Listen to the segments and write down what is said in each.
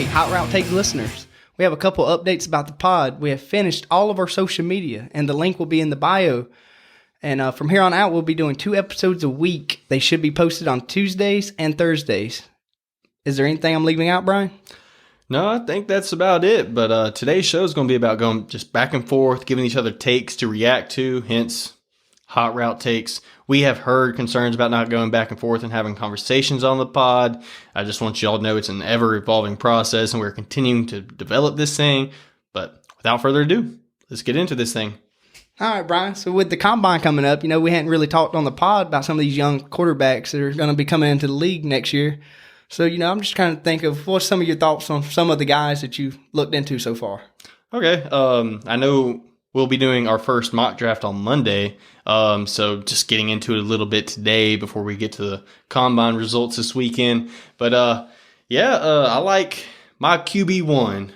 Hey, Hot Route Take listeners. We have a couple updates about the pod. We have finished all of our social media, and the link will be in the bio. And from here on out, we'll be doing 2 episodes a week. They should be posted on Tuesdays and Thursdays. Is there anything I'm leaving out, Brian? No, I think that's about it. But today's show is going to be about going just back and forth, giving each other takes to react to, hence Hot Route Takes. We have heard concerns about not going back and forth and having conversations on the pod. I just want you all to know it's an ever-evolving process, and we're continuing to develop this thing. But without further ado, let's get into this thing. All right, Brian. So with the Combine coming up, we hadn't really talked on the pod about some of these young quarterbacks that are going to be coming into the league next year. So, I'm just trying to think of what's some of your thoughts on some of the guys that you've looked into so far. Okay. I know we'll be doing our first mock draft on Monday. So just getting into it a little bit today before we get to the Combine results this weekend. But, I like my QB1.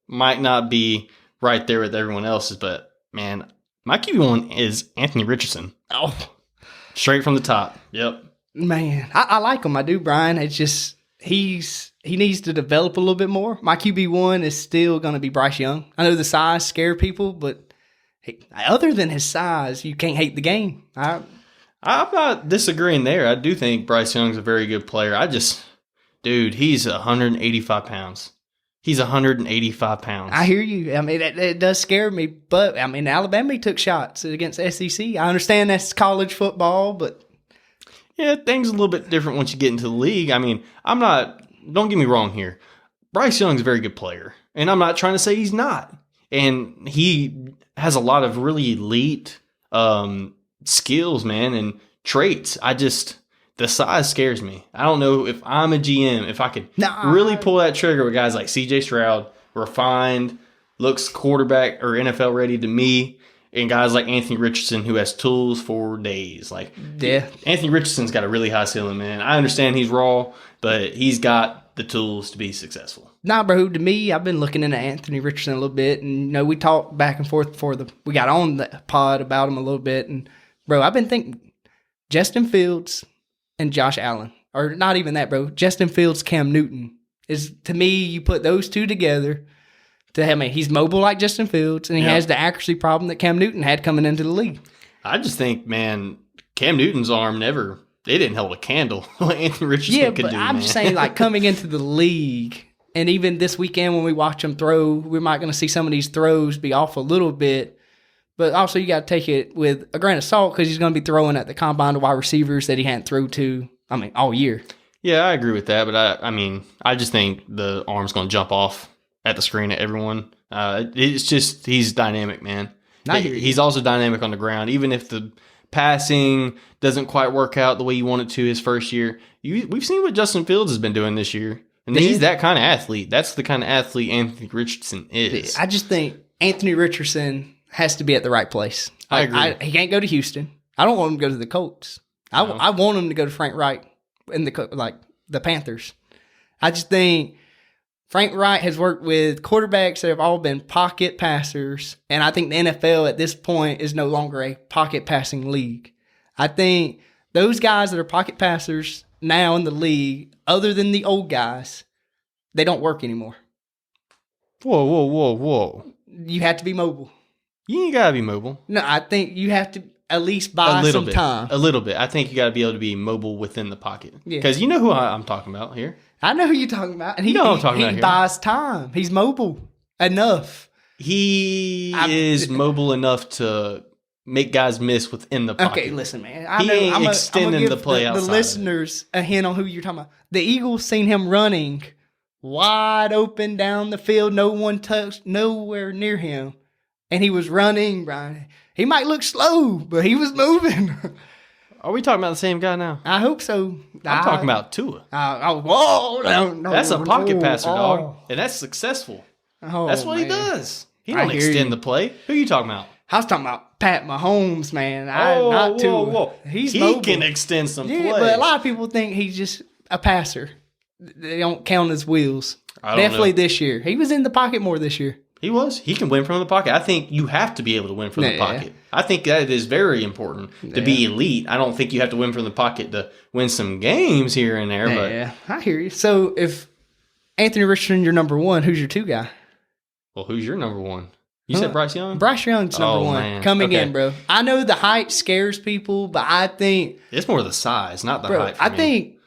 Might not be right there with everyone else's, but, man, my QB1 is Anthony Richardson. Oh. Straight from the top. Yep. Man, I like him. I do, Brian. It's just he needs to develop a little bit more. My QB1 is still going to be Bryce Young. I know the size scare people, but other than his size, you can't hate the game. I'm not disagreeing there. I do think Bryce Young's a very good player. He's 185 pounds. He's 185 pounds. I hear you. I mean, it does scare me. But, Alabama took shots against SEC. I understand that's college football, but... Yeah, things a little bit different once you get into the league. Don't get me wrong here. Bryce Young's a very good player, and I'm not trying to say he's not. And he has a lot of really elite skills, man, and traits. The size scares me. I don't know if I'm a GM, if I could really pull that trigger with guys like CJ Stroud, refined, looks quarterback or NFL ready to me, and guys like Anthony Richardson, who has tools for days. Anthony Richardson's got a really high ceiling, man. I understand he's raw, but he's got the tools to be successful. Nah, bro. To me, I've been looking into Anthony Richardson a little bit, and we talked back and forth before we got on the pod about him a little bit. And bro, I've been thinking Justin Fields and Josh Allen, or not even that, bro. Justin Fields, Cam Newton is, to me, you put those two together. He's mobile like Justin Fields, and he has the accuracy problem that Cam Newton had coming into the league. I just think, man, Cam Newton's arm it didn't hold a candle. What Anthony Richardson could do, I'm just saying, coming into the league, and even this weekend when we watch him throw, we might going to see some of these throws be off a little bit. But also, you got to take it with a grain of salt because he's going to be throwing at the combine to wide receivers that he hadn't thrown to, all year. Yeah, I agree with that. But I just think the arm's going to jump off at the screen at everyone. It's just, he's dynamic, man. He's also dynamic on the ground. Even if the passing doesn't quite work out the way you want it to his first year, we've seen what Justin Fields has been doing this year. And he's that kind of athlete. That's the kind of athlete Anthony Richardson is. I just think Anthony Richardson has to be at the right place. I agree. He can't go to Houston. I don't want him to go to the Colts. I want him to go to Frank Reich in the Panthers. I just think Frank Reich has worked with quarterbacks that have all been pocket passers, and I think the NFL at this point is no longer a pocket passing league. I think those guys that are pocket passers now in the league, other than the old guys, they don't work anymore. Whoa. You have to be mobile. You ain't got to be mobile. No, I think you have to at least buy some time. A little bit. I think you got to be able to be mobile within the pocket. Because you know who I'm talking about here. I know who you're talking about. And he buys time. He's mobile enough. He is mobile enough to make guys miss within the pocket. Okay, listen, man. I'm extending the play outside. The listeners a hint on who you're talking about. The Eagles seen him running wide open down the field. No one touched, nowhere near him. And he was running, Brian. He might look slow, but he was moving. Are we talking about the same guy now? I hope so. I'm talking about Tua. No, that's a pocket passer, dog. And that's successful. That's what he does. He don't extend the play. Who are you talking about? I was talking about Pat Mahomes, man. Not Tua. He mobile. Can extend some play. But a lot of people think he's just a passer. They don't count his wheels. Definitely this year. He was in the pocket more this year. He was. He can win from the pocket. I think you have to be able to win from the pocket. I think that is very important to be elite. I don't think you have to win from the pocket to win some games here and there. But I hear you. So if Anthony Richardson, your number one. Who's your two guy? Well, who's your number one? You said Bryce Young? Bryce Young's number one. Man. Coming in, bro. I know the height scares people, but I think... It's more the size, not the height for I me. think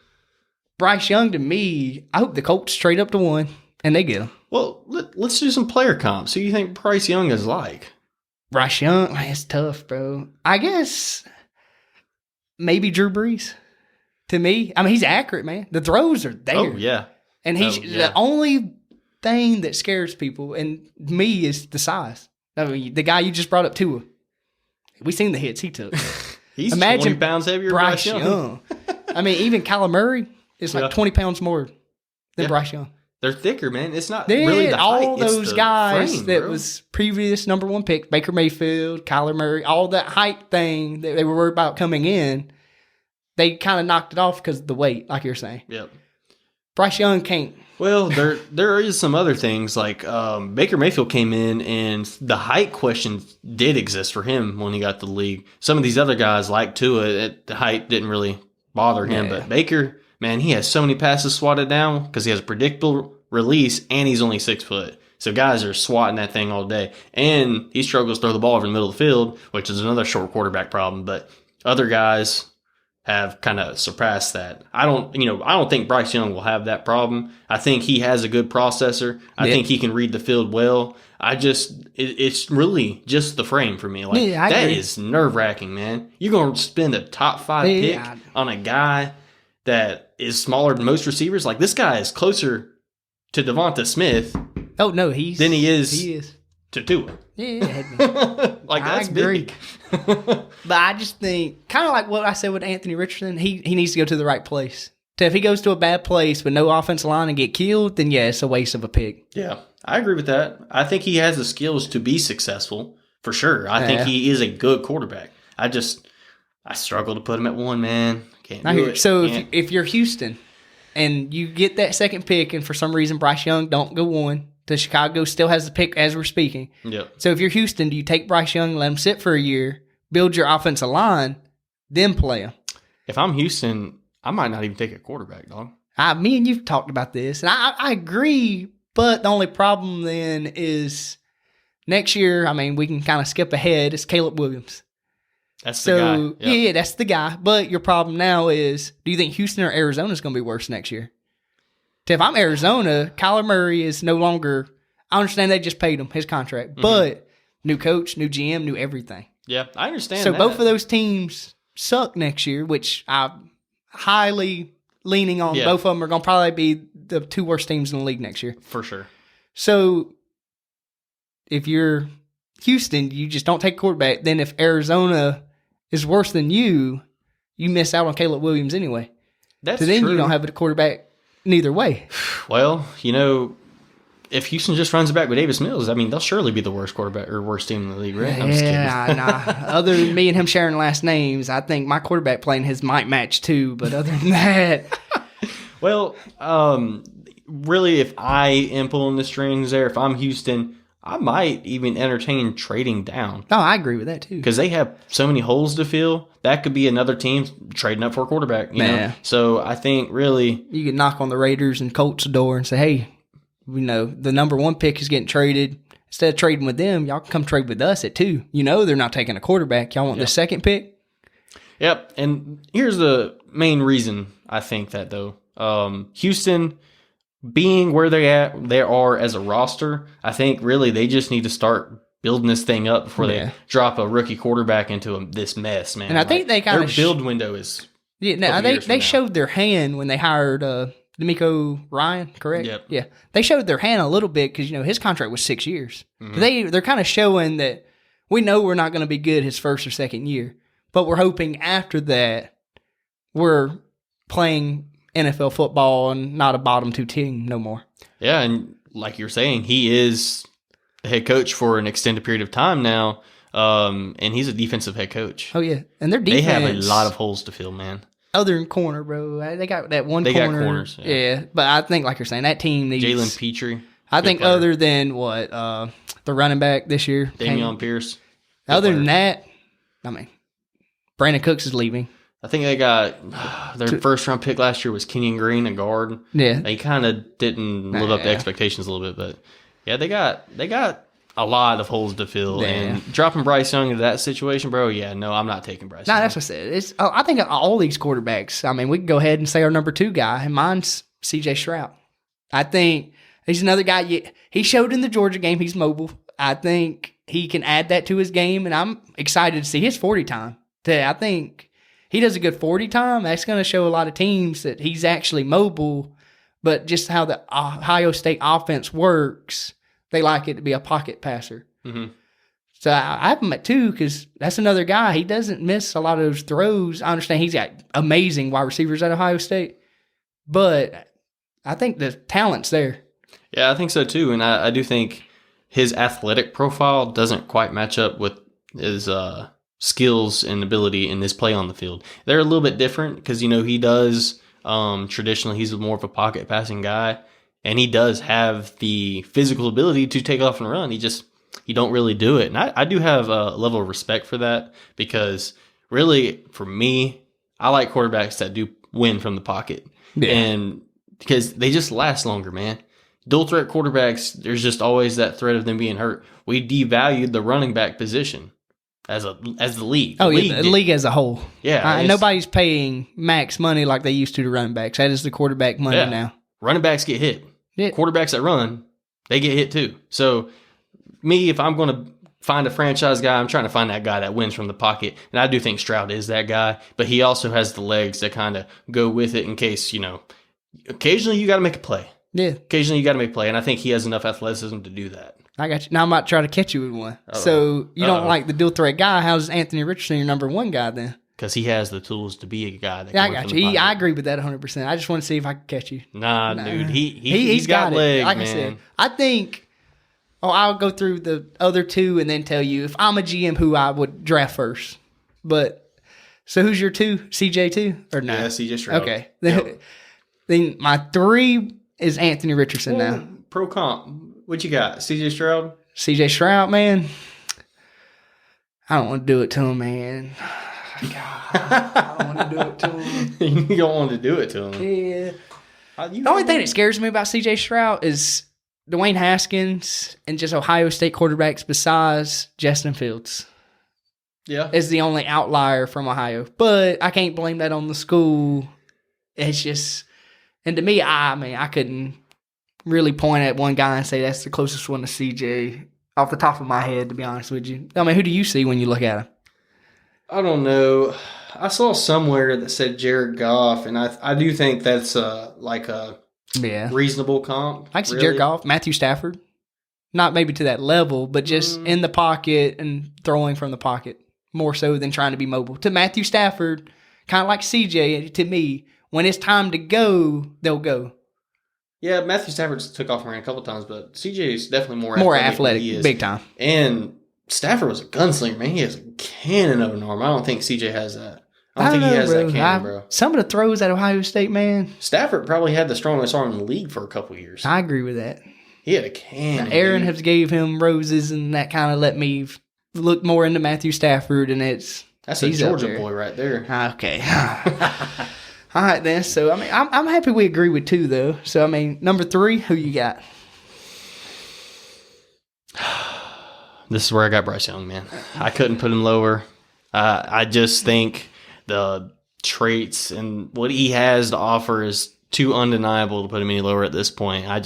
Bryce Young, to me, I hope the Colts trade up to one, and they get him. Well, let's do some player comps. Who do you think Bryce Young is like? Bryce Young, man, it's tough, bro. I guess maybe Drew Brees. To me, I mean, he's accurate, man. The throws are there. Oh, yeah. And he's the only thing that scares people, and me, is the size. I mean, the guy you just brought up, Tua. We seen the hits he took. He's 20 pounds heavier than Bryce Young. I mean, even Kyler Murray is like 20 pounds more than Bryce Young. They're thicker, man. It's not really the height. All those guys frame, that bro. was previous number one pick, Baker Mayfield, Kyler Murray, all that height thing that they were worried about coming in, they kind of knocked it off because of the weight, like you're saying. Yep. Bryce Young can't. Well, there is some other things like Baker Mayfield came in and the height question did exist for him when he got to the league. Some of these other guys like Tua, the height didn't really bother him, but Baker, man, he has so many passes swatted down because he has a predictable release and he's only 6 foot. So guys are swatting that thing all day, and he struggles to throw the ball over the middle of the field, which is another short quarterback problem. But other guys have kind of surpassed that. I don't think Bryce Young will have that problem. I think he has a good processor. I think he can read the field well. It's really just the frame for me. Like that agree. is nerve-wracking, man. You're going to spend a top 5 pick on a guy that is smaller than most receivers. Like this guy is closer to Devonta Smith. Oh no, He is to Tua. Yeah, like that's agree. big. But I just think, kind of like what I said with Anthony Richardson, he needs to go to the right place. If he goes to a bad place with no offensive line and get killed, then yeah, it's a waste of a pick. Yeah, I agree with that. I think he has the skills to be successful, for sure. I think he is a good quarterback. I struggle to put him at one, man. Can't do it. So if you're Houston and you get that second pick and for some reason Bryce Young don't go one, the Chicago still has the pick as we're speaking. Yep. So if you're Houston, do you take Bryce Young, let him sit for a year, build your offensive line, then play him? If I'm Houston, I might not even take a quarterback, dog. Me and you've talked about this, and I agree, but the only problem then is next year, I mean, we can kind of skip ahead. It's Caleb Williams. That's the guy. Yep. Yeah, that's the guy. But your problem now is, do you think Houston or Arizona is going to be worse next year? If I'm Arizona, Kyler Murray is no longer, I understand they just paid him his contract, but new coach, new GM, new everything. Yeah, I understand So that. both of those teams suck next year, which I'm highly leaning on. Both of them are going to probably be the 2 worst teams in the league next year. For sure. So if you're Houston, you just don't take quarterback. Then if Arizona is worse than you miss out on Caleb Williams anyway. That's so then true. You don't have a quarterback neither way. Well, if Houston just runs it back with Davis Mills, I mean, they'll surely be the worst quarterback or worst team in the league, right? I'm just kidding. Nah. Other than me and him sharing last names, I think my quarterback playing his might match too. But other than that, well, really, if I am pulling the strings there, if I'm Houston, I might even entertain trading down. Oh, I agree with that too. Because they have so many holes to fill. That could be another team trading up for a quarterback. You know? So I think really, you could knock on the Raiders and Colts door and say, hey, the number 1 pick is getting traded. Instead of trading with them, y'all can come trade with us at 2. They're not taking a quarterback. Y'all want the second pick? Yep. And here's the main reason I think that, though. Houston, being where they are as a roster, I think really they just need to start building this thing up before they drop a rookie quarterback into this mess, man. And I think they kind of their build window is. Yeah, they showed their hand when they hired D'Amico Ryan, correct? Yep. Yeah, they showed their hand a little bit because his contract was 6 years. Mm-hmm. They're kind of showing that we know we're not going to be good his first or second year, but we're hoping after that we're playing NFL football and not a bottom 2 team no more. Yeah, and like you're saying, he is the head coach for an extended period of time now, and he's a defensive head coach. Oh yeah, and their defense, they have a lot of holes to fill, man. Other than corner, bro, they got that one. They corner. got corners, yeah, but I think like you're saying, that team needs Jalen Petrie. I think player. Other than what the running back this year, Dameon Pierce. Other than that, I mean, Brandon Cooks is leaving. I think they got their first round pick last year was Kenyon Green, a guard. Yeah. They kind of didn't live up to expectations a little bit, but yeah, they got a lot of holes to fill. Yeah. And dropping Bryce Young into that situation, bro, yeah, no, I'm not taking Bryce No, Young. that's what I said. I think all these quarterbacks, I mean, we can go ahead and say our number 2 guy, and mine's CJ Stroud. I think he's another guy. He showed in the Georgia game he's mobile. I think he can add that to his game, and I'm excited to see his 40 time. I think he does a good 40 time. That's going to show a lot of teams that he's actually mobile, but just how the Ohio State offense works, they like it to be a pocket passer. Mm-hmm. So I have him at 2 because that's another guy. He doesn't miss a lot of those throws. I understand he's got amazing wide receivers at Ohio State, but I think the talent's there. Yeah, I think so too. And I do think his athletic profile doesn't quite match up with his skills and ability in his play on the field. They're a little bit different because, he does traditionally, he's more of a pocket passing guy, and he does have the physical ability to take off and run. You don't really do it. And I do have a level of respect for that because really, for me, I like quarterbacks that do win from the pocket. Yeah. And because they just last longer, man. Dual threat quarterbacks, there's just always that threat of them being hurt. We devalued the running back position as the league. The league as a whole. Yeah. Nobody's paying max money like they used to running backs. That is the quarterback money now. Running backs get hit. Yeah. Quarterbacks that run, they get hit too. So me, if I'm going to find a franchise guy, I'm trying to find that guy that wins from the pocket. And I do think Stroud is that guy, but he also has the legs to kind of go with it in case, occasionally you got to make a play. Yeah. Occasionally you got to make a play, and I think he has enough athleticism to do that. I got you. Now I'm about to try to catch you with one. Uh-oh. So you don't like the dual threat guy. How's Anthony Richardson your number 1 guy then? Because he has the tools to be a guy that can I got you. I agree with that 100%. I just want to see if I can catch you. Nah. Dude. He's got legs, like man. I said, I think I'll go through the other 2 and then tell you if I'm a GM who I would draft first. But so who's your 2? CJ 2 or no? Yeah, CJ Stroud. Okay. Yep. Then my 3 is Anthony Richardson now. Pro comp. What you got? CJ Stroud? CJ Stroud, man. I don't want to do it to him, man. God, I don't want to do it to him. You don't want to do it to him. Yeah. The only thing that scares me about CJ Stroud is Dwayne Haskins and just Ohio State quarterbacks besides Justin Fields. Yeah. Is the only outlier from Ohio. But I can't blame that on the school. It's just, and to me, I couldn't really point at one guy and say that's the closest one to CJ off the top of my head, to be honest with you. I mean, who do you see when you look at him? I don't know. I saw somewhere that said Jared Goff, and I do think that's like a reasonable comp. I can see Jared Goff, Matthew Stafford. Not maybe to that level, but just in the pocket and throwing from the pocket more so than trying to be mobile. To Matthew Stafford, kind of like CJ, to me, when it's time to go, they'll go. Yeah, Matthew Stafford took off and ran a couple times, but CJ is definitely more athletic, big time. And Stafford was a gunslinger, man. He has a cannon of an arm. I don't think CJ has that. I don't think he has that cannon, bro. Some of the throws at Ohio State, man. Stafford probably had the strongest arm in the league for a couple years. I agree with that. He had a cannon. Aaron has gave him roses, and that kind of let me look more into Matthew Stafford, and that's a Georgia boy right there. Okay. All right, then. So, I mean, I'm happy we agree with 2, though. So, I mean, number 3, who you got? This is where I got Bryce Young, man. I couldn't put him lower. I just think the traits and what he has to offer is too undeniable to put him any lower at this point. I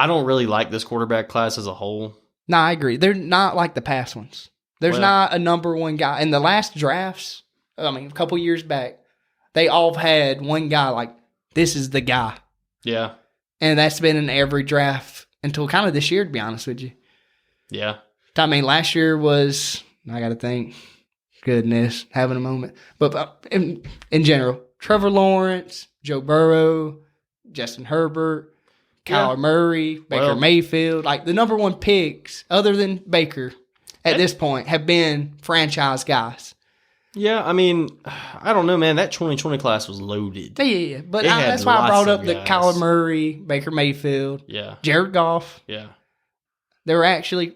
don't really like this quarterback class as a whole. No, I agree. They're not like the past ones. There's not a number 1 guy. In the last drafts, I mean, a couple years back, they all had one guy like, this is the guy. Yeah. And that's been in every draft until kind of this year, to be honest with you. Yeah. I mean, last year was, I got to think, goodness, having a moment. But in general, Trevor Lawrence, Joe Burrow, Justin Herbert, Kyler Murray, Baker Mayfield, like the number 1 picks, other than Baker, at this point, have been franchise guys. Yeah, I mean, I don't know, man. That 2020 class was loaded. Yeah. But that's why I brought up the Kyler Murray, Baker Mayfield, Jared Goff. Yeah. They were actually,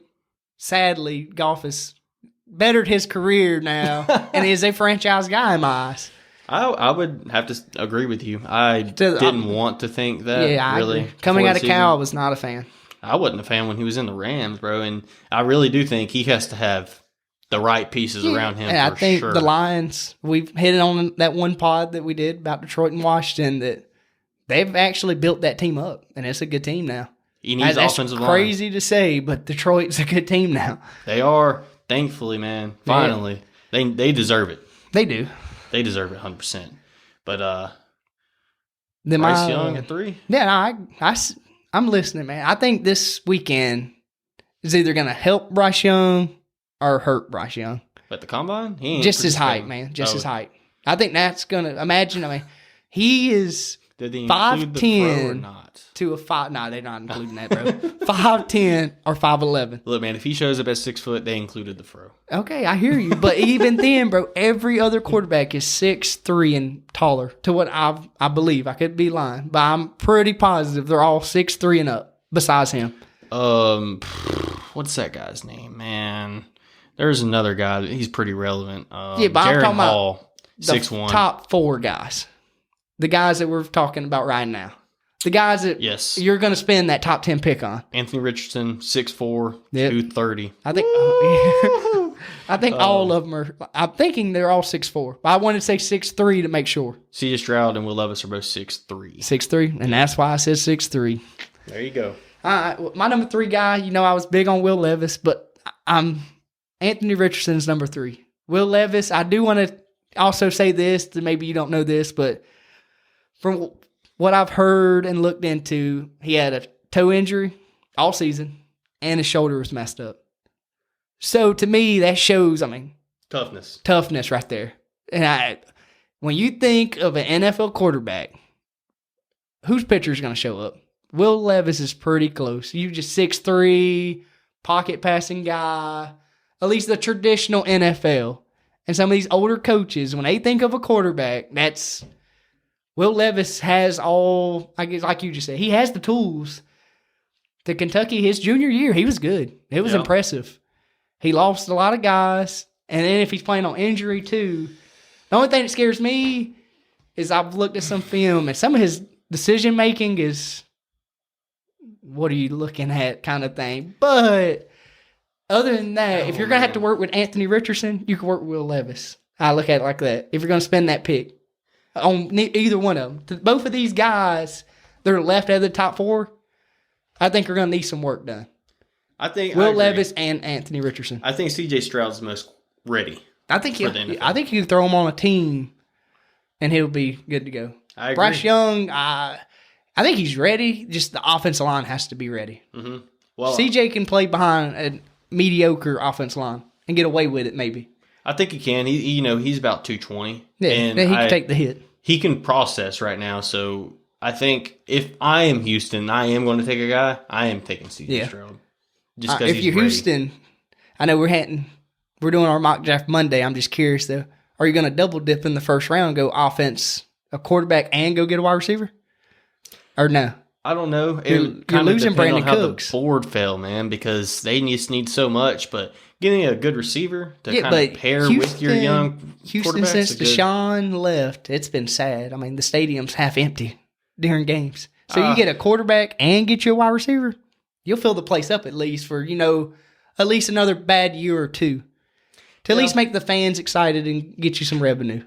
sadly, Goff is bettered his career now and is a franchise guy in my eyes. I would have to agree with you. I didn't want to think that. Yeah, really. I agree. Coming out of season. Cal, I was not a fan. I wasn't a fan when he was in the Rams, bro, and I really do think he has to have the right pieces around him. And I think sure. the Lions, we've hit it on that one pod that we did about Detroit and Washington, that they've actually built that team up, and it's a good team now. He needs That's offensive line. crazy to say, but Detroit's a good team now. They are, thankfully, man. Finally, they deserve it. They do. They deserve it 100%. But Then Bryce Young at 3. Yeah, no, I'm listening, man. I think this weekend is either going to help Bryce Young or hurt Bryce Young. At the combine, he ain't Just his participating. height, man. Just his height. I think that's going to imagine. I mean, he is Did they include the pro or 5'10" not? to a 5. No, they're not including that, bro. 5'10" or 5'11". Look, man, if he shows up at 6 foot, they included the fro. Okay, I hear you. But even then, bro, every other quarterback is 6'3" and taller to what I believe. I could be lying, but I'm pretty positive they're all 6'3" and up besides him. What's that guy's name, man? There's another guy that he's pretty relevant. Yeah, but I'm Jared talking about Hall, The 6'1". top 4 guys. The guys that we're talking about right now. The guys that Yes. you're going to spend that top 10 pick on. Anthony Richardson, 6'4", Yep. 230. I think I think all of them are. I'm thinking they're all 6'4". I wanted to say 6'3" to make sure. C.J. Stroud and Will Levis are both 6'3". 6'3", and that's why I said 6'3". There you go. All right, well, my number 3 guy, I was big on Will Levis, but I'm Anthony Richardson's number 3. Will Levis, I do want to also say this, that maybe you don't know this, but from what I've heard and looked into, he had a toe injury all season, and his shoulder was messed up. So to me, that shows, toughness right there. And when you think of an NFL quarterback, whose pitcher is going to show up? Will Levis is pretty close. You just 6'3", pocket passing guy, at least the traditional NFL. And some of these older coaches, when they think of a quarterback, that's Will Levis has all, I guess, like you just said, he has the tools. To Kentucky, his junior year, he was good. It was impressive. He lost a lot of guys, and then if he's playing on injury too, the only thing that scares me is I've looked at some film, and some of his decision making is, what are you looking at kind of thing. But other than that, if you're going to have to work with Anthony Richardson, you can work with Will Levis. I look at it like that. If you're going to spend that pick on either one of them. Both of these guys, they're left out of the top 4, I think are going to need some work done. I think Will Levis and Anthony Richardson. I think C.J. Stroud's the most ready. I think you can throw him on a team, and he'll be good to go. I agree. Bryce Young, I think he's ready. Just the offensive line has to be ready. Mm-hmm. Well, CJ can play behind a mediocre offensive line and get away with it, maybe. I think he can. He's about 220. Yeah, and then he can take the hit. He can process right now. So I think if I am Houston, I am going to take a guy. I am taking C.J. Stroud. Just because if you're ready. Houston, I know we're doing our mock draft Monday. I'm just curious though. Are you going to double dip in the first round, go offense, a quarterback, and go get a wide receiver, or no? I don't know. You're losing Brandon on how Cooks. The board fell, man, because they just need so much. But getting a good receiver to kind of pair with your young Houston, since Deshaun left, it's been sad. I mean, the stadium's half empty during games. So you get a quarterback and get you a wide receiver, you'll fill the place up at least for, at least another bad year or two. To at least make the fans excited and get you some revenue.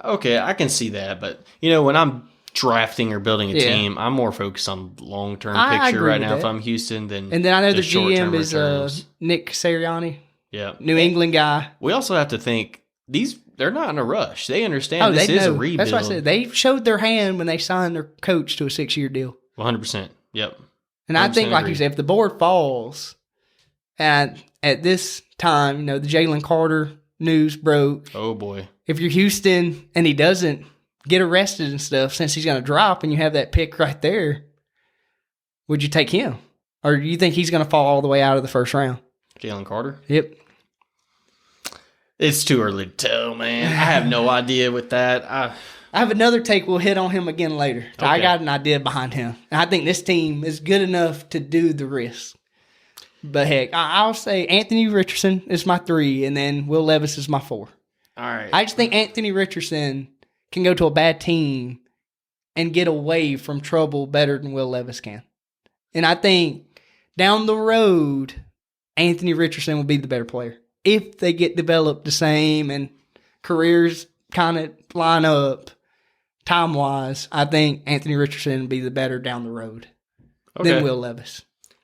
Okay, I can see that. But, when I'm drafting or building a team, I'm more focused on long-term picture right now if I'm Houston than And then I know the short-term GM is Nick Sirianni. Yeah. New England guy. We also have to think, they're not in a rush. They understand this is a rebuild. That's what I said. They showed their hand when they signed their coach to a 6-year deal. 100%. Yep. And I think, like you said, if the board falls, and at this time, the Jalen Carter news broke. Oh, boy. If you're Houston and he doesn't get arrested and stuff, since he's going to drop and you have that pick right there, would you take him? Or do you think he's going to fall all the way out of the first round? Jalen Carter? Yep. It's too early to tell, man. I have no idea with that. I have another take. We'll hit on him again later. I got an idea behind him. And I think this team is good enough to do the risk. But heck, I'll say Anthony Richardson is my 3, and then Will Levis is my 4. All right. I just think Anthony Richardson can go to a bad team and get away from trouble better than Will Levis can. And I think down the road, Anthony Richardson will be the better player. If they get developed the same and careers kind of line up time-wise, I think Anthony Richardson will be the better down the road than Will Levis.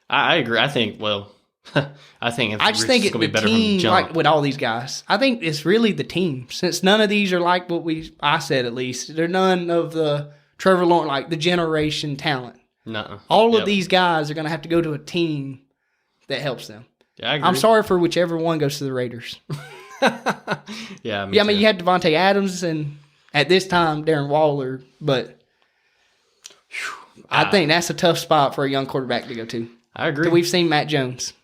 I agree. I think, I think I just think it's going to the be better from team, the jump. like with all these guys. I think it's really the team. Since none of these are like what I said at least, they're none of the Trevor Lawrence, like the generation talent. Nuh-uh. All of these guys are going to have to go to a team that helps them. Yeah, I agree. I'm sorry for whichever one goes to the Raiders. Yeah, I mean, you had Devontae Adams and at this time Darren Waller, but I think that's a tough spot for a young quarterback to go to. I agree. We've seen Matt Jones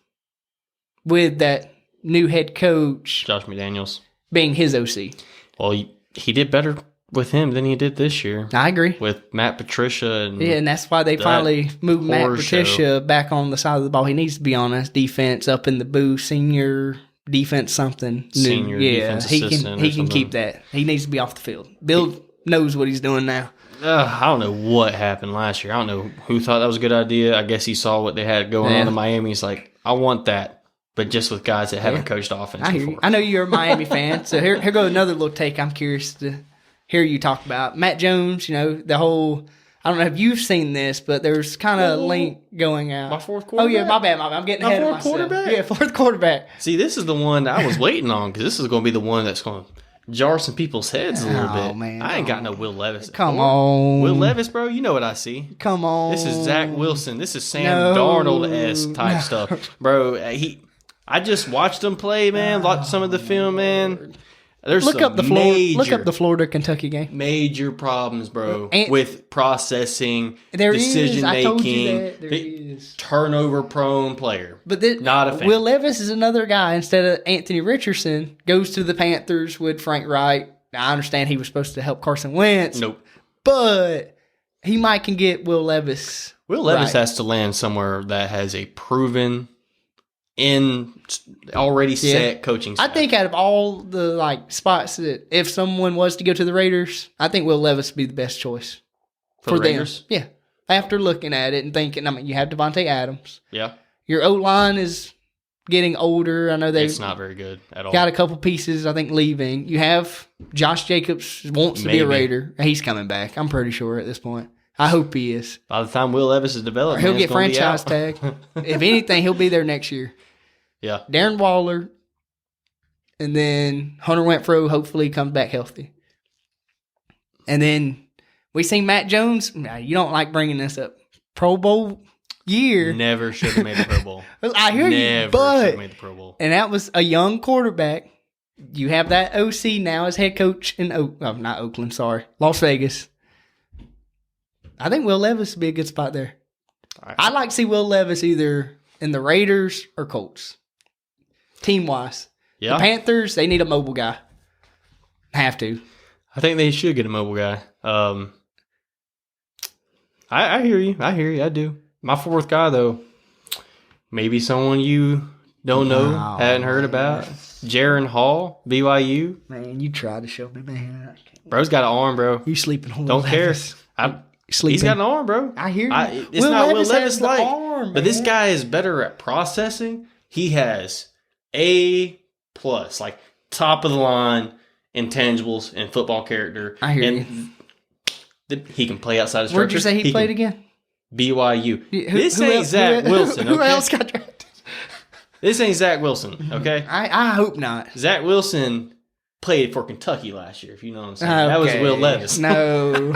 with that new head coach, Josh McDaniels, being his OC. Well, he did better with him than he did this year. I agree. With Matt Patricia. And that's why they finally moved Matt Patricia show. back on the side of the ball. He needs to be on us defense up in the booth, senior defense something new. Senior defense assistant he can keep that. He needs to be off the field. Bill knows what he's doing now. I don't know what happened last year. I don't know who thought that was a good idea. I guess he saw what they had going on in Miami. He's like, I want that, but just with guys that haven't coached offense I hear before. you. I know you're a Miami fan, so here goes another little take I'm curious to hear you talk about. Matt Jones, the whole, I don't know if you've seen this, but there's kind of a link going out. My fourth quarterback? Oh, yeah, my bad. I'm getting ahead of myself. Quarterback? Yeah, fourth quarterback. See, this is the one that I was waiting on because this is going to be the one that's going to jar some people's heads a little bit. Man, I ain't got no Will Levis. Come on. Will Levis, bro, you know what I see. Come on. This is Zach Wilson. This is Sam Darnold-esque type stuff. Bro, I just watched him play, man. Watched some of the film, man. There's look up the Florida-Kentucky game. Major problems, bro, And with processing, there decision is. I told you making. that. There is. Turnover-prone player. But not a fan. Will Levis is another guy. Instead of Anthony Richardson, goes to the Panthers with Frank Wright. Now, I understand he was supposed to help Carson Wentz. Nope. But he might can get Will Levis. Will Levis has to land somewhere that has a proven, already set coaching staff. I think out of all the spots that if someone was to go to the Raiders, I think Will Levis would be the best choice for the Raiders. Yeah. After looking at it and thinking, you have Devontae Adams. Yeah. Your O-line is getting older. I know it's not very good at all. Got a couple pieces, I think, leaving. You have Josh Jacobs wants to be a Raider. He's coming back. I'm pretty sure at this point. I hope he is. By the time Will Levis is developed, he'll get franchise tag. If anything, he'll be there next year. Yeah. Darren Waller, and then Hunter Renfrow hopefully comes back healthy. And then we see Matt Jones. You don't like bringing this up. Pro Bowl year. Never should have made the Pro Bowl. I hear you, but should have made the Pro Bowl. And that was a young quarterback. You have that OC now as head coach in not Oakland, sorry, Las Vegas. I think Will Levis would be a good spot there. Right. I'd like to see Will Levis either in the Raiders or Colts. Team-wise. Yeah. The Panthers, they need a mobile guy. Have to. I think they should get a mobile guy. I hear you. I do. My fourth guy, though, maybe someone you don't know, hadn't heard about. Jaron Hall, BYU. Man, you tried to show me, man. Bro's got an arm, bro. You sleeping on Don't care. He's got an arm, bro. I hear you. It's not Will Levis like, arm, but this guy is better at processing. He has A+, like top of the line intangibles and football character. I hear you. He can play outside of structure. Where'd you say he played again? BYU. This ain't Zach Wilson, okay? Who else got drafted? This ain't Zach Wilson, okay? I hope not. Zach Wilson played for Kentucky last year, if you know what I'm saying. Okay. That was Will Levis. No.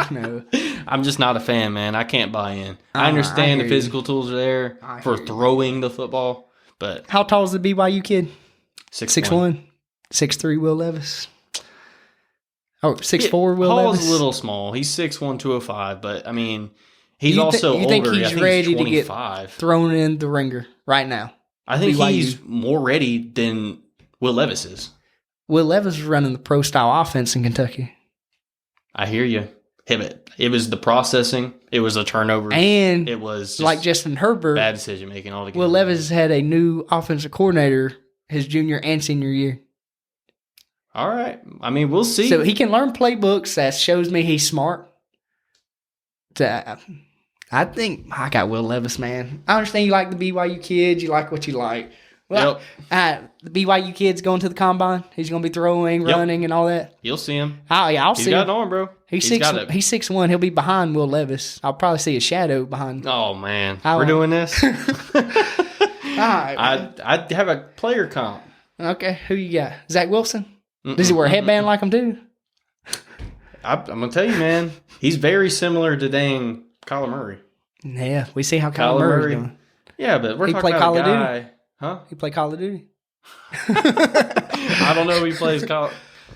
I'm just not a fan, man. I can't buy in. I understand the physical tools are there for throwing the football, but... How tall is the BYU kid? 6'1". 6'3" Will Levis. Oh, 6'4" Will Levis. Hall's a little small. He's 6'1", 205, but, I mean, he's also older. Think he's ready to get 25. thrown in the ringer right now? I think he's more ready than Will Levis is. Will Levis is running the pro-style offense in Kentucky. I hear you. It was the processing. It was the turnovers. And it was just like Justin Herbert, bad decision making altogether. Will Levis had a new offensive coordinator his junior and senior year. All right. I mean, we'll see. So he can learn playbooks. That shows me he's smart. I think I got Will Levis, man. I understand you like the BYU kids. You like what you like. Well, the BYU kid's going to the combine. He's going to be throwing, running, and all that. You'll see him. I'll He's see got him. an arm, bro. He's 6'1". He'll be behind Will Levis. I'll probably see a shadow behind. Oh, man. We're doing this? All right. I'd have a player comp. Okay. Who you got? Zach Wilson? Does he wear a headband like him, too? I'm going to tell you, man. He's very similar to dang Kyler Murray. Yeah. We see how Kyler Murray's doing. Yeah, but we're He talking play about Call a of Duty? guy. Huh? He play Call of Duty? I don't know if he plays Call of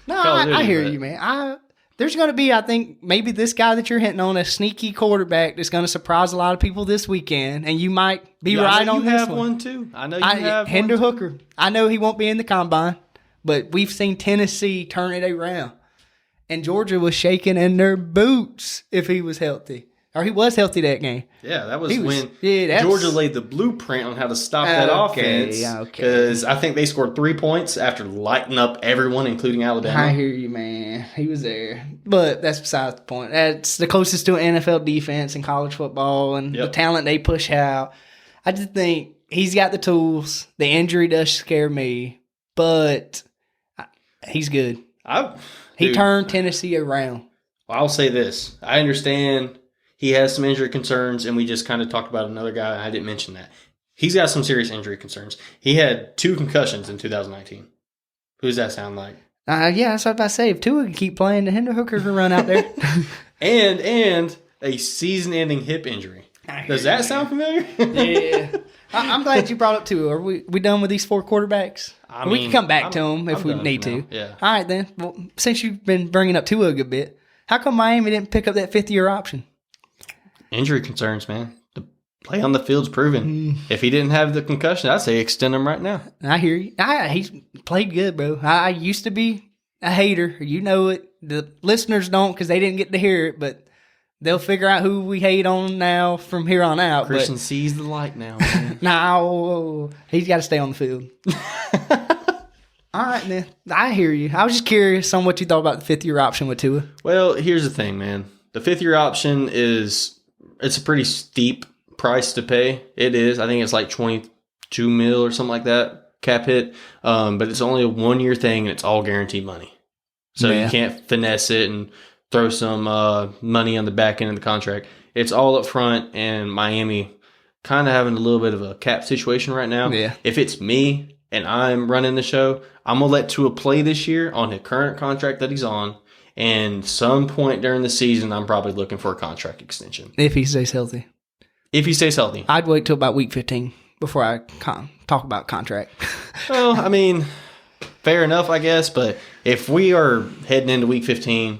Duty. I hear you, man. There's going to be, I think, maybe this guy that you're hitting on, a sneaky quarterback that's going to surprise a lot of people this weekend, and you might be right on this one. You have one, too. I know you have Hendon one, Hooker. I know he won't be in the combine, but we've seen Tennessee turn it around. And Georgia was shaking in their boots if he was healthy. Or he was healthy that game. Yeah, that was when that's- Georgia laid the blueprint on how to stop that offense. Because I think they scored 3 points after lighting up everyone, including Alabama. I hear you, man. He was there. But that's besides the point. That's the closest to an NFL defense in college football and the talent they push out. I just think he's got the tools. The injury does scare me, but he's good. He turned Tennessee around. I'll say this. I understand he has some injury concerns, and we just kind of talked about another guy. I didn't mention that. He's got some serious injury concerns. He had 2 concussions in 2019. Who does that sound like? Yeah, that's what I was about to say. If Tua can keep playing, the Hendon Hooker can run out there. and a season-ending hip injury. Does that sound familiar? Yeah. I'm glad you brought up Tua. Are we done with these 4 quarterbacks? We can come back to them if we need to. Yeah. All right, then. Well, since you've been bringing up Tua a good bit, how come Miami didn't pick up that 5th-year option? Injury concerns, man. The play on the field's proven. If he didn't have the concussion, I'd say extend him right now. I hear you. He's played good, bro. I used to be a hater. You know it. The listeners don't because they didn't get to hear it, but they'll figure out who we hate on now from here on out. Christian sees the light now, man. No, he's got to stay on the field. All right, then. I hear you. I was just curious on what you thought about the 5th-year option with Tua. Well, here's the thing, man. The 5th-year option it's a pretty steep price to pay. It is. I think it's like $22 million or something like that, cap hit. But it's only a 1-year thing, and it's all guaranteed money. So you can't finesse it and throw some money on the back end of the contract. It's all up front, and Miami kind of having a little bit of a cap situation right now. Yeah. If it's me and I'm running the show, I'm going to let Tua play this year on his current contract that he's on. And some point during the season, I'm probably looking for a contract extension. If he stays healthy. If he stays healthy. I'd wait till about week 15 before I talk about contract. Well, I mean, fair enough, I guess. But if we are heading into week 15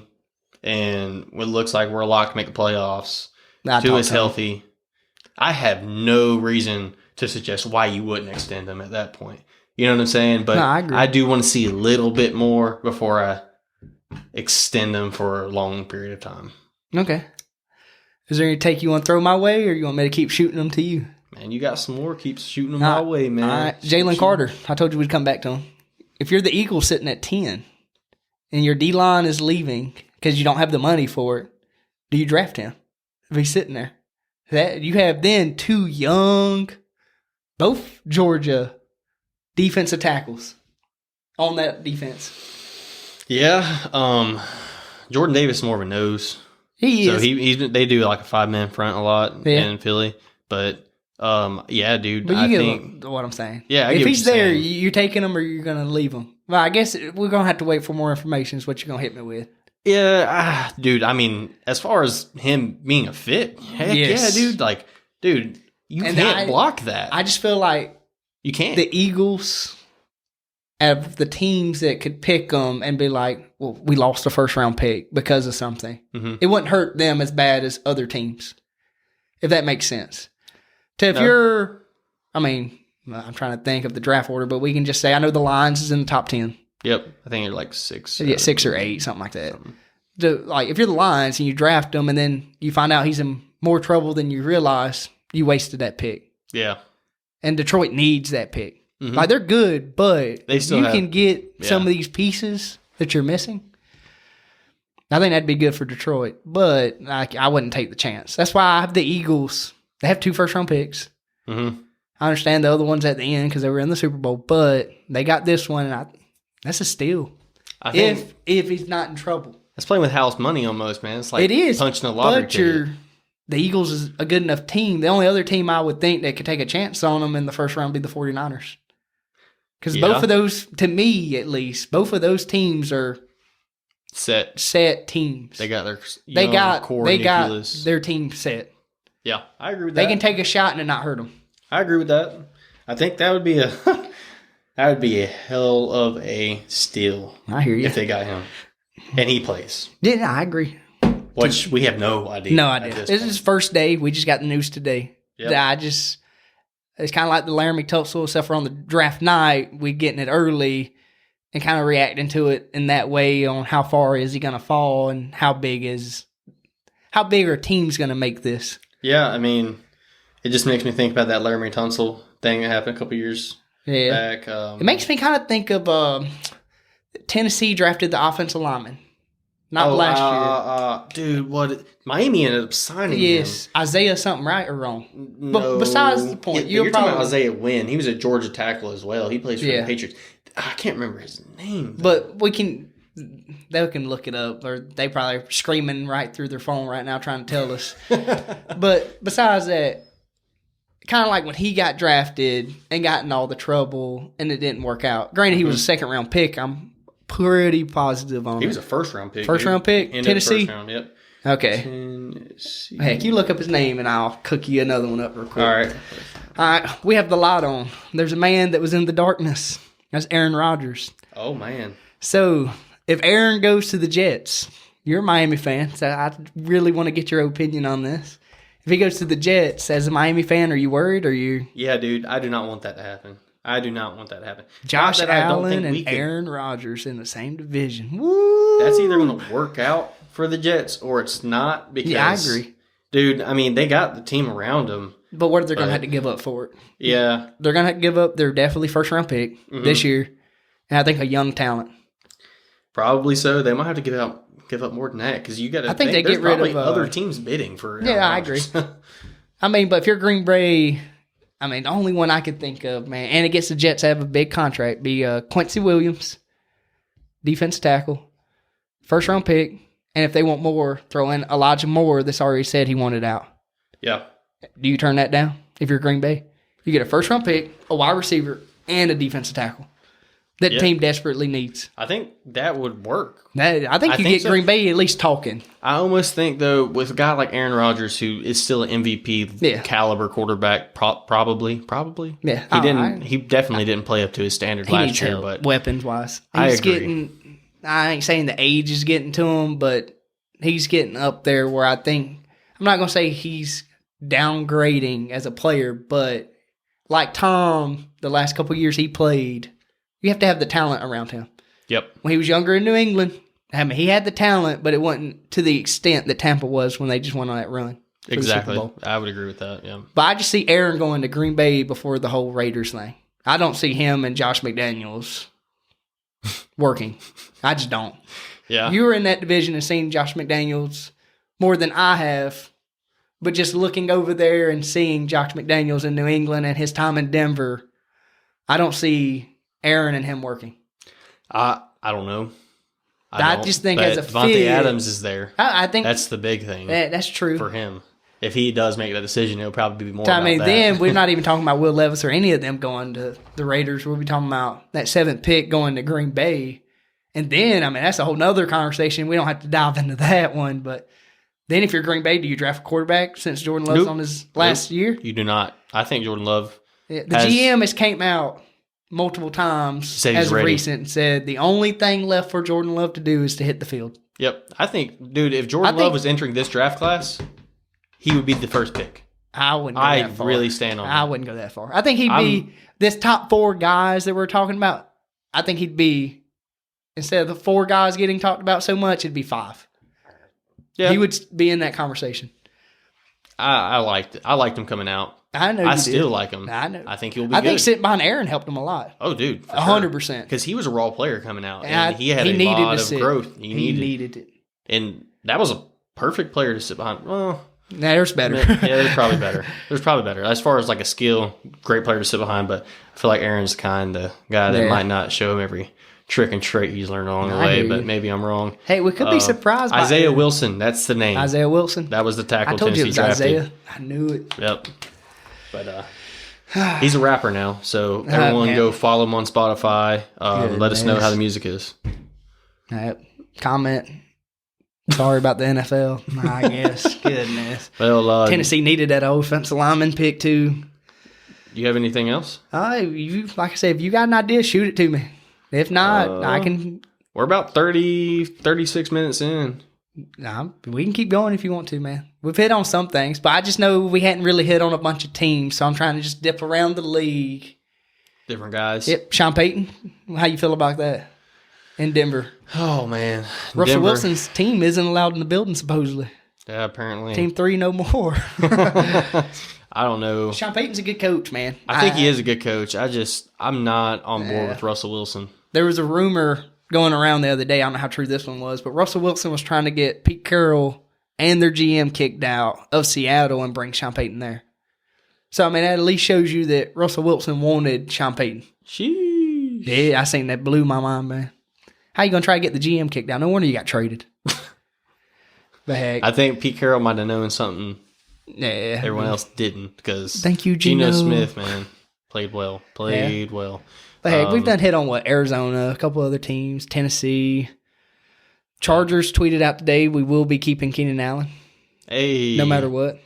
and it looks like we're locked to make the playoffs, Tua is healthy, I have no reason to suggest why you wouldn't extend him at that point. You know what I'm saying? But I agree. I do want to see a little bit more before I extend them for a long period of time. Okay. Is there any take you want to throw my way, or you want me to keep shooting them to you? Man, you got some more. Keep shooting them my way, man. All right. Jalen Carter. I told you we'd come back to him. If you're the Eagles sitting at 10 and your D-line is leaving because you don't have the money for it, do you draft him if he's sitting there? You have then 2 young, both Georgia defensive tackles on that defense. Yeah, Jordan Davis is more of a nose. He is. So they do like a 5-man front a lot in Philly. But yeah, dude. But I you think get what I'm saying. Yeah, if he's there, saying. you're taking him or you're going to leave him. Well, I guess we're going to have to wait for more information. Is what you're going to hit me with. Yeah, dude. I mean, as far as him being a fit, heck yeah, dude. Like, dude, you can't block that. I just feel like you can't. The Eagles of the teams that could pick them and be like, well, we lost a first-round pick because of something. Mm-hmm. It wouldn't hurt them as bad as other teams, if that makes sense. I'm trying to think of the draft order, but we can just say, I know the Lions is in the top 10. Yep. I think you're like 6. Yeah, 6 or 8, something like that. if you're the Lions and you draft him and then you find out he's in more trouble than you realize, you wasted that pick. Yeah. And Detroit needs that pick. Mhm. Like, they're good, but They still can get some of these pieces that you're missing. I think that'd be good for Detroit, but I wouldn't take the chance. That's why I have the Eagles. They have 2 first-round picks. Mm-hmm. I understand the other ones at the end because they were in the Super Bowl, but they got this one, and that's a steal. I think If he's not in trouble. that's playing with house money almost, man. It's like It is punching a lottery but ticket. the Eagles is a good enough team. The only other team I would think that could take a chance on them in the first round would be the 49ers. Because both of those, to me at least, both of those teams are set teams. They got their core they nucleus. got their team set. Yeah, I agree with that. They can take a shot and it not hurt them. I agree with that. I think that would be a hell of a steal. I hear you. If they got him and he plays. Yeah, I agree. Which we have no idea. No idea. This is his first day. We just got the news today. Yep. It's kind of like the Laramie Tunsil, except for on the draft night, we getting it early and kind of reacting to it in that way on how far is he going to fall and how big are teams going to make this. Yeah, I mean, it just makes me think about that Laramie Tunsil thing that happened a couple years back. It makes me kind of think of Tennessee drafted the offensive lineman. Not last year. Dude, what? Miami ended up signing him. Isaiah something, right or wrong? No. But besides the point. You're talking about Isaiah Wynn. He was a Georgia tackle as well. He plays for the Patriots. I can't remember his name. But they can look it up, or they probably are screaming right through their phone right now trying to tell us. But besides that, kind of like when he got drafted and got in all the trouble and it didn't work out. Granted, he was a second-round pick. I'm pretty positive on He was a first-round pick. First-round pick? Tennessee? First round, yep. Okay. Tennessee. Heck, you look up his name and I'll cook you another one up real quick. All right. All right, we have the light on. There's a man that was in the darkness. That's Aaron Rodgers. Oh, man. So, if Aaron goes to the Jets, you're a Miami fan, so I really want to get your opinion on this. If he goes to the Jets, as a Miami fan, are you worried? Or you? Yeah, dude, I do not want that to happen. Josh Allen and Aaron Rodgers in the same division. Woo! That's either going to work out for the Jets or it's not. Because, yeah, I agree. Dude, I mean, they got the team around them. But what are they going to have to give up for it? Yeah. They're going to have to give up their definitely first-round pick this year. And I think a young talent. Probably so. They might have to give up more than that because you got to. I think they get rid of other teams bidding for. Yeah, I agree. I mean, but if you're Green Bay, I mean, the only one I could think of, man, and it gets the Jets to have a big contract, be Quincy Williams, defensive tackle, first-round pick, and if they want more, throw in Elijah Moore that's already said he wanted out. Yeah. Do you turn that down if you're Green Bay? You get a first-round pick, a wide receiver, and a defensive tackle that the team desperately needs. I think that would work. I think you get so. Green Bay at least talking. I almost think, though, with a guy like Aaron Rodgers, who is still an MVP caliber quarterback, probably. Yeah. He definitely didn't play up to his standard last year. But weapons-wise. I agree. I ain't saying the age is getting to him, but he's getting up there where I think, I'm not going to say he's downgrading as a player, but like Tom, the last couple of years he played, you have to have the talent around him. Yep. When he was younger in New England, I mean, he had the talent, but it wasn't to the extent that Tampa was when they just went on that run. Exactly. I would agree with that, yeah. But I just see Aaron going to Green Bay before the whole Raiders thing. I don't see him and Josh McDaniels working. I just don't. Yeah. You were in that division and seen Josh McDaniels more than I have, but just looking over there and seeing Josh McDaniels in New England and his time in Denver, I don't see Aaron and him working. I don't know. I just think as a Devontae fit, Adams is there. I think that's the big thing. That's true for him. If he does make that decision, it'll probably be more. I mean, then we're not even talking about Will Levis or any of them going to the Raiders. We'll be talking about that 7th pick going to Green Bay, and then I mean that's a whole nother conversation. We don't have to dive into that one, but then if you're Green Bay, do you draft a quarterback since Jordan Love's on his last year? You do not. I think Jordan Love. The GM has came out multiple times as recent and said the only thing left for Jordan Love to do is to hit the field. Yep. I think, dude, if Jordan Love was entering this draft class, he would be the first pick. I wouldn't go that far. I really stand on that. I wouldn't go that far. I think he'd be this top 4 guys that we're talking about. I think he'd be, instead of the 4 guys getting talked about so much, it'd be 5. Yeah. He would be in that conversation. I liked him coming out. I know. I still like him. I know. I think he'll be I good. think sitting behind Aaron helped him a lot. Oh, dude. 100%. Because he was a raw player coming out. And he had a needed lot to of sit. growth. He needed it. And that was a perfect player to sit behind. Well, Nah, there's better. yeah, there's probably better. There's probably better. As far as like a skill, great player to sit behind. But I feel like Aaron's the kind of guy that might not show him every trick and trait he's learned along the I way. hear But you. maybe I'm wrong. Hey, we could be surprised by Isaiah Aaron. Wilson. That's the name. Isaiah Wilson. That was the tackle I told you it Tennessee was drafted. Isaiah. I knew it. Yep. But he's a rapper now, so everyone man. go follow him on Spotify. Let us know Goodness. how the music is. Comment. Sorry about the NFL. I guess. Goodness. Well, Tennessee needed that offensive lineman pick too. Do you have anything else? You like I said, if you got an idea, shoot it to me. If not, I can. We're about 36 minutes in. We can keep going if you want to, man. We've hit on some things, but I just know we hadn't really hit on a bunch of teams, so I'm trying to just dip around the league. Different guys. Yep, Sean Payton. How you feel about that in Denver? Oh, man. Russell Denver. Wilson's team isn't allowed in the building, supposedly. Yeah, apparently. Team 3, no more. I don't know. Sean Payton's a good coach, man. I think he is a good coach. I'm not on board Yeah. with Russell Wilson. There was a rumor going around the other day. I don't know how true this one was, but Russell Wilson was trying to get Pete Carroll and their GM kicked out of Seattle and bring Sean Payton there. So, I mean, that at least shows you that Russell Wilson wanted Sean Payton. Sheesh. Yeah, I seen that. Blew my mind, man. How you going to try to get the GM kicked out? No wonder you got traded. But heck, I think Pete Carroll might have known something yeah. everyone else didn't because Thank you, Geno Geno. Smith, man, played well. Well. But heck, we've done hit on what? Arizona, a couple other teams, Tennessee. Chargers tweeted out today we will be keeping Keenan Allen Hey. no matter what.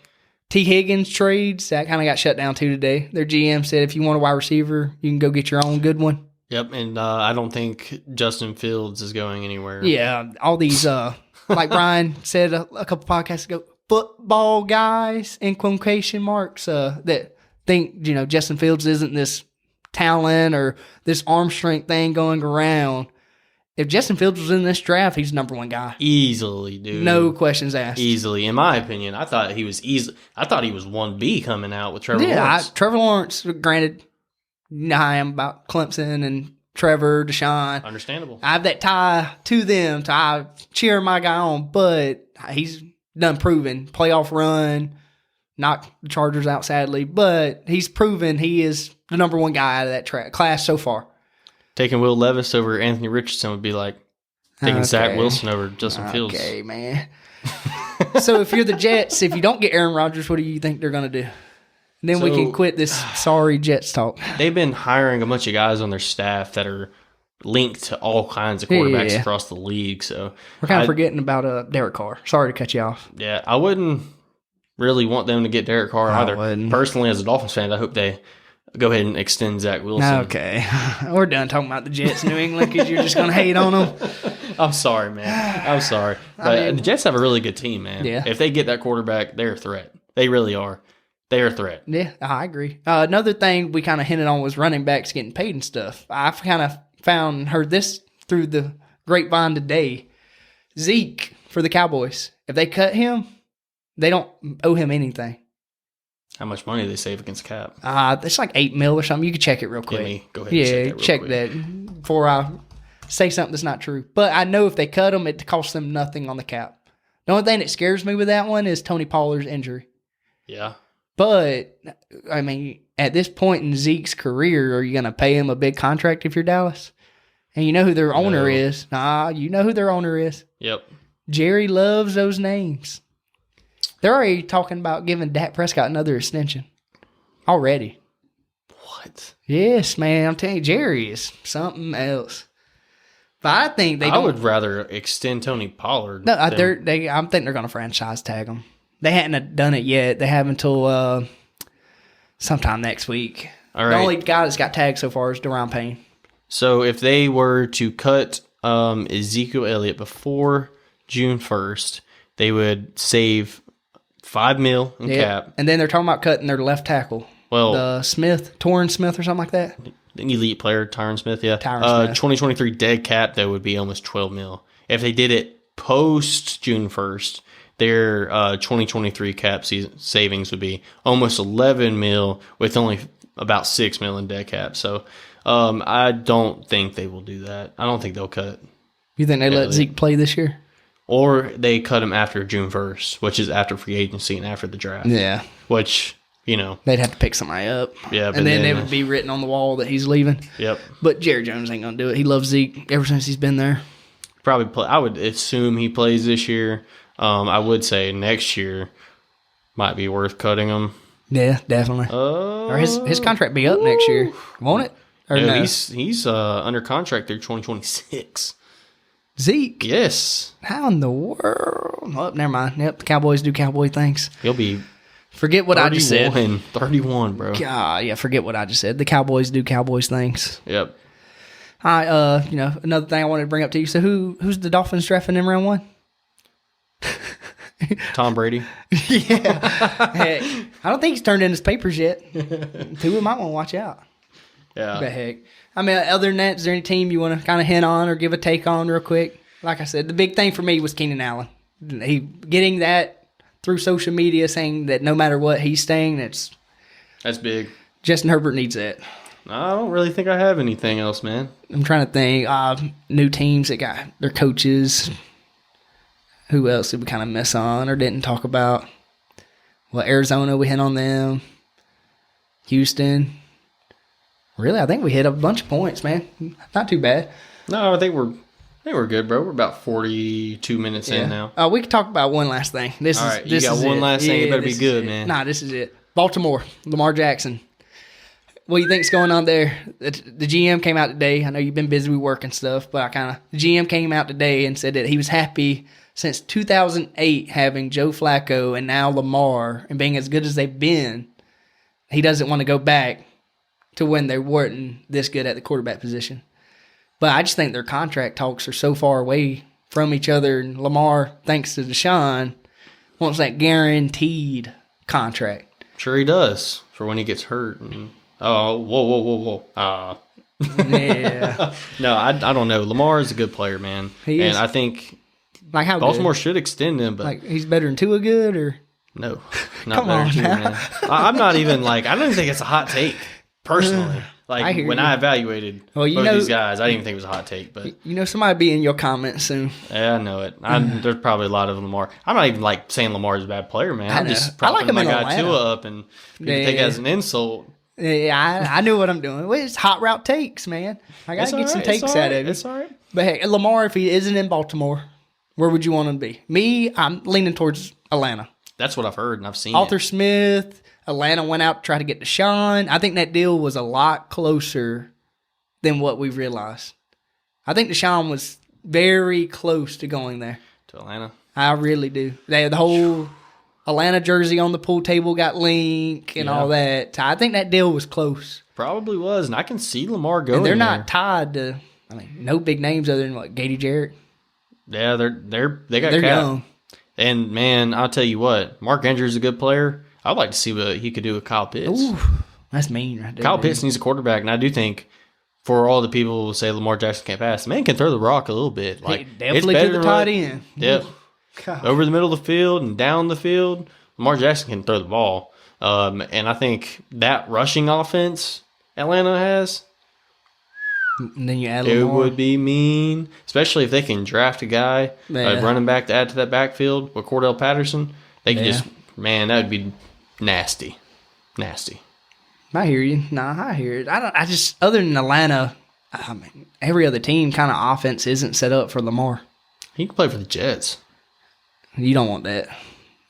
T. Higgins trades, that kind of got shut down too today. Their GM said if you want a wide receiver, you can go get your own good one. Yep, and I don't think Justin Fields is going anywhere. Yeah, all these, like Brian said a couple podcasts ago, football guys in quotation marks that think, Justin Fields isn't this talent or this arm strength thing going around. If Justin Fields was in this draft, he's the number one guy. Easily, dude. No questions asked. Easily, in my opinion. I thought he was 1B coming out with Trevor Yeah, Lawrence. Trevor Lawrence, granted, I am about Clemson and Trevor, Deshaun. Understandable. I have that tie to them. I cheer my guy on, but he's done proven playoff run, knocked the Chargers out sadly, but he's proven he is the number one guy out of that class so far. Taking Will Levis over Anthony Richardson would be like taking Zach Okay. Wilson over Justin Fields. Okay, man. So if you're the Jets, if you don't get Aaron Rodgers, what do you think they're going to do? And then we So- can quit this sorry Jets talk. They've been hiring a bunch of guys on their staff that are linked to all kinds of quarterbacks Yeah. across the league. So We're kind I- of forgetting about Derek Carr. Sorry to cut you off. yeah, I wouldn't really want them to get Derek Carr I either. wouldn't. Personally, as a Dolphins fan, I hope they go ahead and extend Zach Wilson. Okay. We're done talking about the Jets, New England, because you're just going to hate on them. I'm sorry, man. I'm sorry. But the Jets have a really good team, man. Yeah. If they get that quarterback, they're a threat. They really are. They're a threat. Yeah, I agree. Another thing we kind of hinted on was running backs getting paid and stuff. I've kind of heard this through the grapevine today. Zeke for the Cowboys. If they cut him, they don't owe him anything. How much money they save against cap? It's like $8 million or something. You can check it real quick. Go ahead and Yeah, check that real check quick. that before I say something that's not true. But I know if they cut him, it costs them nothing on the cap. The only thing that scares me with that one is Tony Pollard's injury. Yeah. But, I mean, at this point in Zeke's career, are you going to pay him a big contract if you're Dallas? And you know who their owner No. is. You know who their owner is. Yep. Jerry loves those names. They're already talking about giving Dak Prescott another extension. Already. What? Yes, man. I'm telling you, Jerry is something else. But I think I would rather extend Tony Pollard. No, than- I think they're going to franchise tag him. They hadn't done it yet. They have until sometime next week. All The right. only guy that's got tagged so far is Deron Payne. So if they were to cut Ezekiel Elliott before June 1st, they would save $5 million in cap. And then they're talking about cutting their left tackle. Well, The Torrin Smith or something like that. an elite player, Tyron Smith, yeah. Tyron Smith. 2023 dead cap, that would be almost $12 million. If they did it post June 1st, their 2023 cap season savings would be almost 11 mil with only about 6 mil in dead cap. So I don't think they will do that. I don't think they'll cut. You think they let Zeke play this year? Or they cut him after June 1st, which is after free agency and after the draft. Yeah. Which, you know. They'd have to pick somebody up. Yeah. And then it would be written on the wall that he's leaving. Yep. But Jerry Jones ain't going to do it. He loves Zeke ever since he's been there. Probably play. I would assume he plays this year. I would say next year might be worth cutting him. Yeah, definitely. Or his contract be up next year, won't it? Or no, no? He's under contract through 2026. Zeke? Yes. How in the world? Oh, never mind. Yep, the Cowboys do cowboy things. He'll be Forget what I just said. 31, bro. God, yeah, forget what I just said. The Cowboys do Cowboys things. Yep. Another thing I wanted to bring up to you. So who's the Dolphins drafting in round 1? Tom Brady. Yeah. Heck, I don't think he's turned in his papers yet. Tua might want to watch out. Yeah. But heck, I mean, other than that, is there any team you want to kind of hint on or give a take on real quick? Like I said, the big thing for me was Keenan Allen. He getting that through social media, saying that no matter what, he's staying. That's big. Justin Herbert needs that. I don't really think I have anything else, man. I'm trying to think. New teams that got their coaches. Who else did we kind of miss on or didn't talk about? Well, Arizona, we hit on them. Houston. Really, I think we hit a bunch of points, man. Not too bad. No, I think we're good, bro. We're about 42 minutes in now. We can talk about one last thing. All right, you got one last thing. It better be good, man. Nah, this is it. Baltimore, Lamar Jackson. What do you think's going on there? The GM came out today. I know you've been busy with work and stuff, but the GM came out today and said that he was happy since 2008 having Joe Flacco and now Lamar and being as good as they've been. He doesn't want to go back to when they weren't this good at the quarterback position. But I just think their contract talks are so far away from each other. And Lamar, thanks to Deshaun, wants that guaranteed contract. Sure he does for when he gets hurt. And, whoa. Yeah. No, I don't know. Lamar is a good player, man. He is. And I think Like how Baltimore good? should extend him, but Like he's better than Tua good or? no. Not Come better on too, now. man. I'm not even I don't even think it's a hot take, personally. I hear when you. I evaluated Well, you both know- these guys, I didn't even think it was a hot take, but You know, somebody be in your comments soon. yeah, I know it. There's probably a lot of Lamar. I'm not even saying Lamar's a bad player, man. I I'm know. just I like propping him my in guy Atlanta. Tua up, and people take it as an insult. Yeah, I knew what I'm doing. Well, it's hot route takes, man. I got It's to get all some right, takes it's all out right, of it. It's all right. But hey, Lamar, if he isn't in Baltimore, where would you want him to be? Me, I'm leaning towards Atlanta. That's what I've heard, and I've seen Arthur it. Smith, Atlanta went out to try to get Deshaun. I think that deal was a lot closer than what we realized. I think Deshaun was very close to going there. To Atlanta. I really do. They had the whole Atlanta jersey on the pool table got linked and all that. I think that deal was close. Probably was, and I can see Lamar going And they're there. not tied to, no big names other than what, Gady Jarrett. Yeah, they got They're Cap. young. And man, I'll tell you what, Mark Andrews is a good player. I'd like to see what he could do with Kyle Pitts. Ooh, that's mean right there. Kyle man. Pitts needs a quarterback, and I do think for all the people who say Lamar Jackson can't pass, the man can throw the rock a little bit. He definitely better to the than tight what- end. Yep. God. Over the middle of the field and down the field, Lamar Jackson can throw the ball. And I think that rushing offense Atlanta has, And then you add it Lamar. would be mean, especially if they can draft a guy, Yeah. a running back to add to that backfield with Cordell Patterson. They can Yeah. that would be nasty. Nasty. I hear you. Nah, I hear it. I just, other than Atlanta, every other team kind of offense isn't set up for Lamar. He can play for the Jets. You don't want that.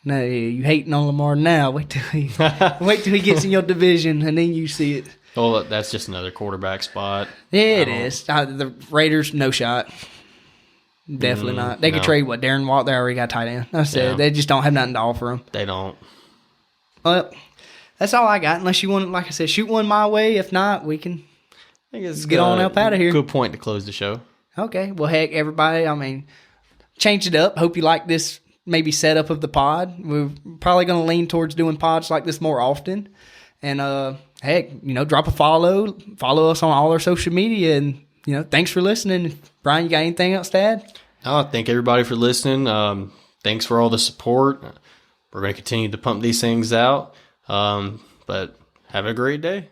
No, you hating on Lamar now. Wait till he gets in your division and then you see it. Well, that's just another quarterback spot. Yeah, it is. The Raiders, no shot. Definitely not. They could no. trade Darren Watt. They already got tight end. I said Yeah. they just don't have nothing to offer him. They don't. Well, that's all I got. Unless you want, like I said, shoot one my way. If not, we can. I think it's Get on up outta here. Good point to close the show. Okay. Well, heck, everybody. Change it up. Hope you like this maybe setup of the pod. We're probably going to lean towards doing pods like this more often. And heck, drop a follow. Follow us on all our social media. And, thanks for listening. Brian, you got anything else to add? I thank everybody for listening. thanks for all the support. We're going to continue to pump these things out. But have a great day.